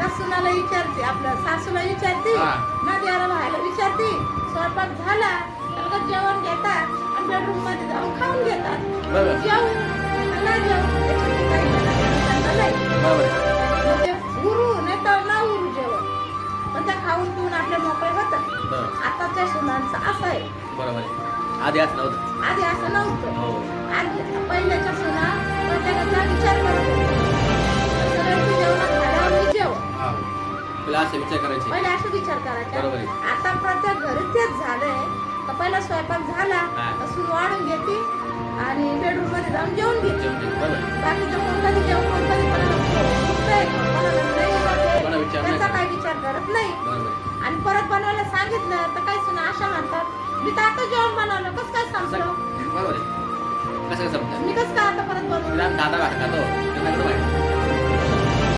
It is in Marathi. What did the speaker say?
सुनाला विचारते, आपल्या सासूला विचारते, नद्याला व्हायला विचारते. स्वयंपाक झाला तर जेवण घेतात आणि बेडरूम मध्ये जाऊन खाऊन घेतात. जेवू ना जेवू त्याच्याशी काही घेणं नाही. म्हणजे उरू नाही तर ना उरू जेवण, पण त्या खाऊन पिऊन आपले मोकळे होतात. आताच्या सुनांचं असं आहे. बरोबर. आधी असं नव्हतं. आधी असं नव्हतं. आधी पहिल्याच्या सुना प्रत्येकाचा विचार करत होत्या. सगळ्यांची जेवणात झाल्यावर मी जेवण. पहिले असं विचार करायचे. पहिले असं विचार करायचा. आता प्रत्येक घरी तेच झालंय. तर पहिला स्वयंपाक झाला तर सून वाढून घेते आणि बेडरूम मध्ये जाऊन जेवून घेते. बाकीचं कोण कधी जेवण, कोण कधी त्याचा काही विचार करत नाही. आणि परत बनवायला सांगितलं तर काही सुना अशा म्हणतात, मी तर आता जेवण बनवलं, कसं काय संपलं? बरोबर आहे. कसं समजा मी कसं काय आता परत बनवलं? दादा खातो